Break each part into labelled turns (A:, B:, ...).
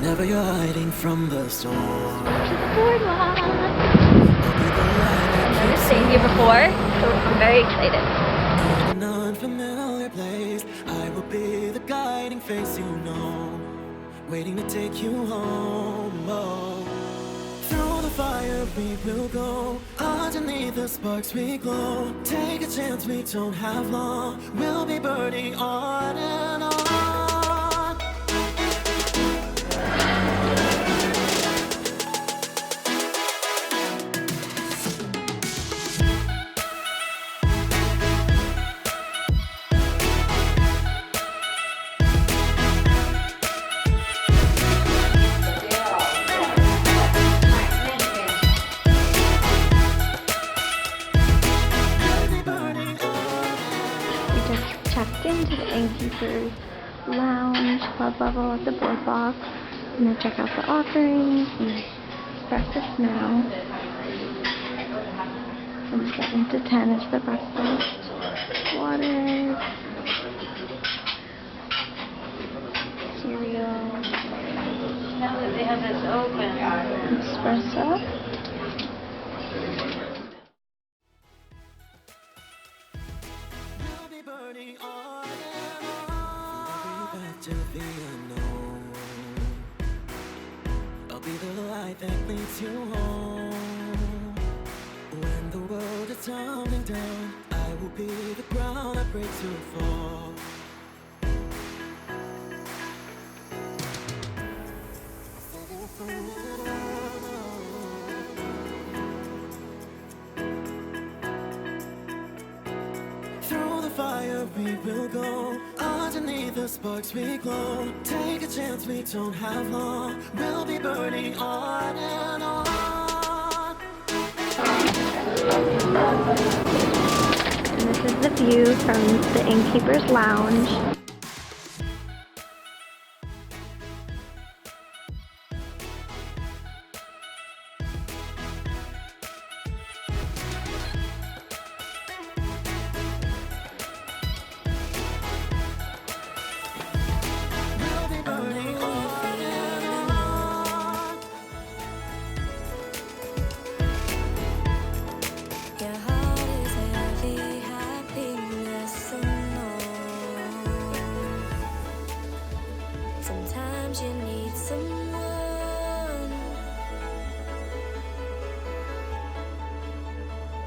A: whenever you're hiding from the storm.
B: To the boardwalk. I've never stayed here before, so I'm very excited.
A: In an unfamiliar place, I will be the guiding face you know, waiting to take you home. Oh. Through the fire we will go, underneath the sparks we glow. Take a chance, we don't have long, we'll be burning on and on.
B: Checked into the Innkeepers lounge club level at the boardwalk. I'm gonna check out the offerings and breakfast now. From 7 to 10 is the breakfast. Water, cereal.
C: Now that they have this open.
B: Espresso.
A: To the unknoon, I'll be the light that leads you home. When the world is tumbling down, I will be the ground that breaks your fall. Through the fire we will go, underneath the sparks we glow. Take a chance, we don't have long, we'll be burning on and on.
B: And this is the view from the Innkeepers lounge.
D: Sometimes you need someone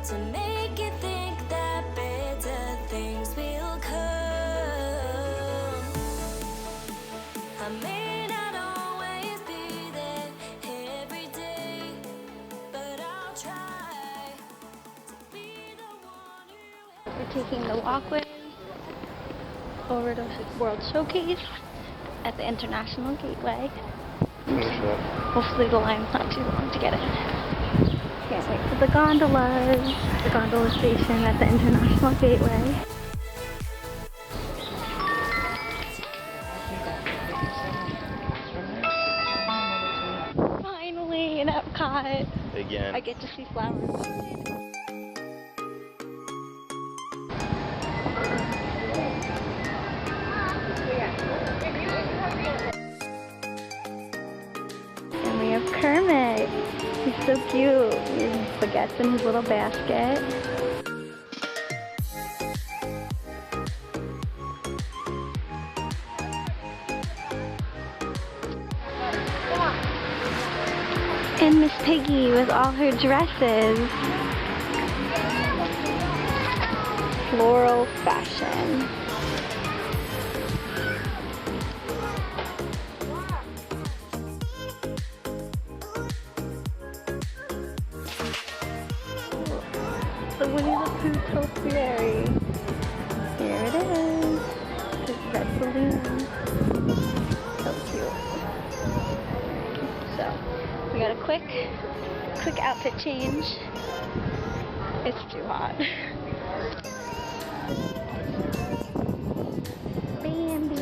D: to make you think that better things will come. I may not always be there every day, but I'll try to be the one who...
B: We're taking the walkway over to World Showcase at the International Gateway. Hopefully the line's not too long to get in. Can't wait for the gondolas. The gondola station at the International Gateway. Finally in Epcot.
E: Again.
B: I get to see flowers. Kermit. He's so cute. He has baguettes in his little basket. And Miss Piggy with all her dresses. Floral fashion. The Winnie the Pooh topiary. Here it is. This red balloon. So cute. So, we got a quick outfit change. It's too hot. Bambi.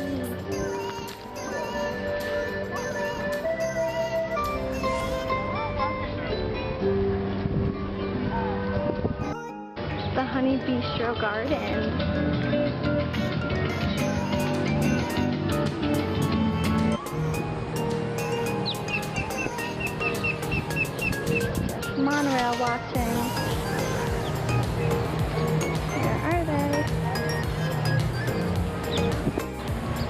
B: The Honey Bistro Garden. monorail watching. Where are they?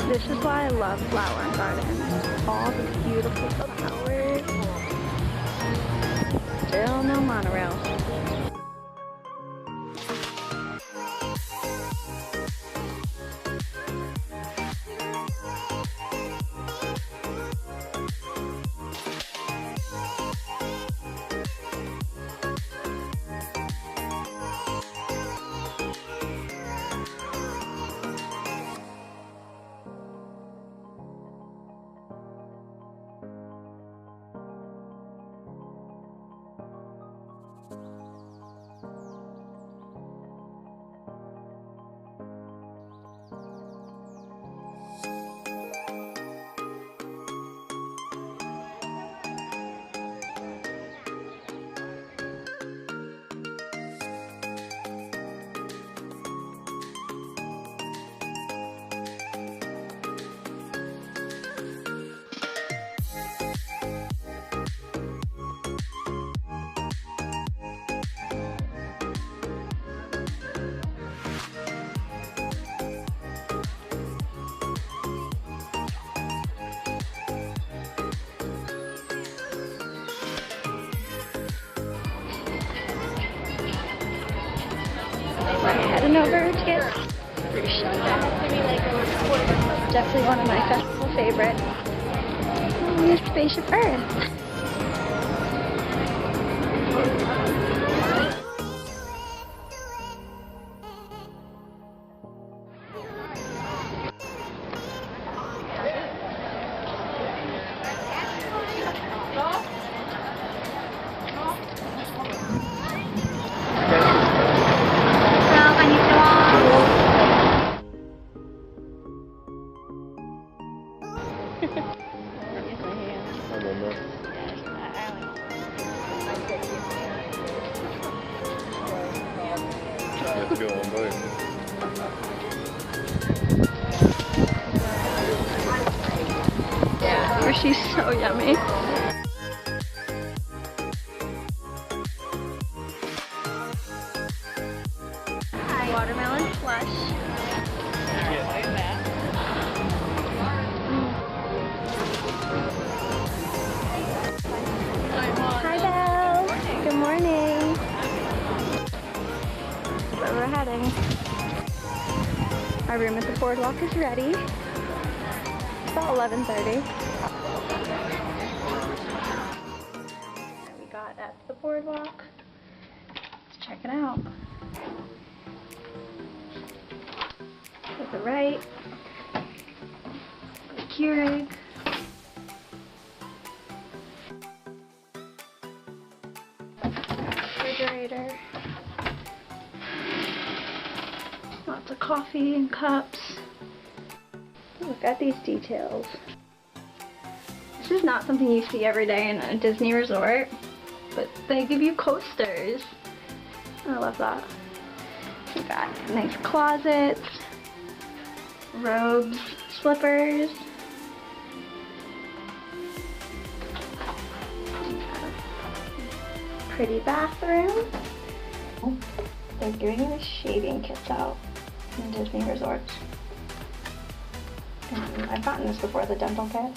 B: This is why I love Flower Garden. All these beautiful flowers. Still no monorail. Heading over to get definitely one of my festival favorites. Spaceship Earth. She's so yummy. Watermelon slush. Hi, Belle. Good morning. Where we're heading. Our room at the boardwalk is ready. It's about 11:30. At the boardwalk. Let's check it out. To the right, the Keurig. Refrigerator. Lots of coffee and cups. Look at these details. This is not something you see every day in a Disney resort. But they give you coasters. I love that. We got nice closets, robes, slippers. Pretty bathroom. They're giving the shaving kits out in Disney resorts. I've gotten this before, the dental kit.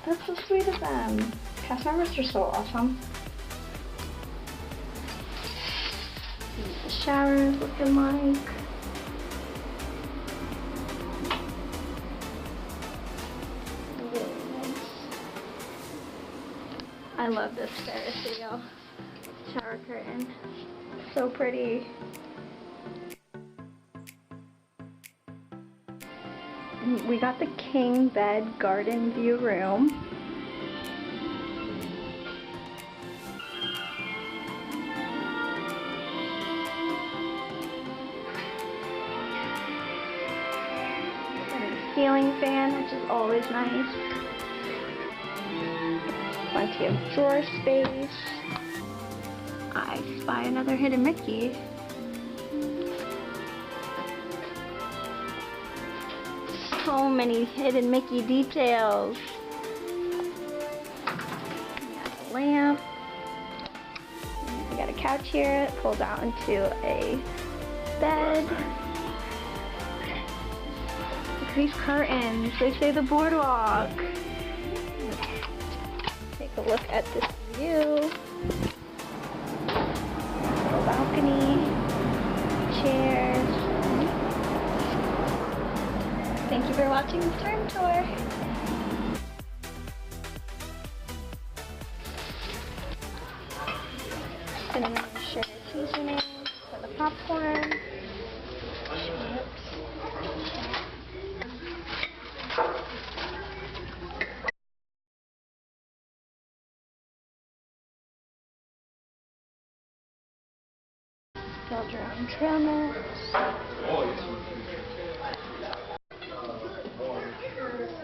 B: That's so sweet of them. Cast members are so awesome. The shower is looking like. Really nice. I love this Ferris wheel shower curtain. So pretty. And we got the king bed garden view room. Ceiling fan, which is always nice. Plenty of drawer space. I spy another hidden Mickey. So many hidden Mickey details. We got the lamp. got a couch here. It pulls out into a bed. Look at these curtains. They say the boardwalk. Take a look at this view. Little balcony. Chairs. Thank you for watching this room tour. Cinnamon sugar seasoning for the popcorn. Chips. Build your own trail mix.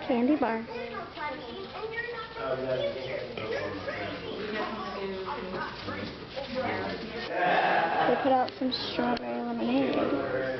B: Candy bar. They put out some strawberry lemonade.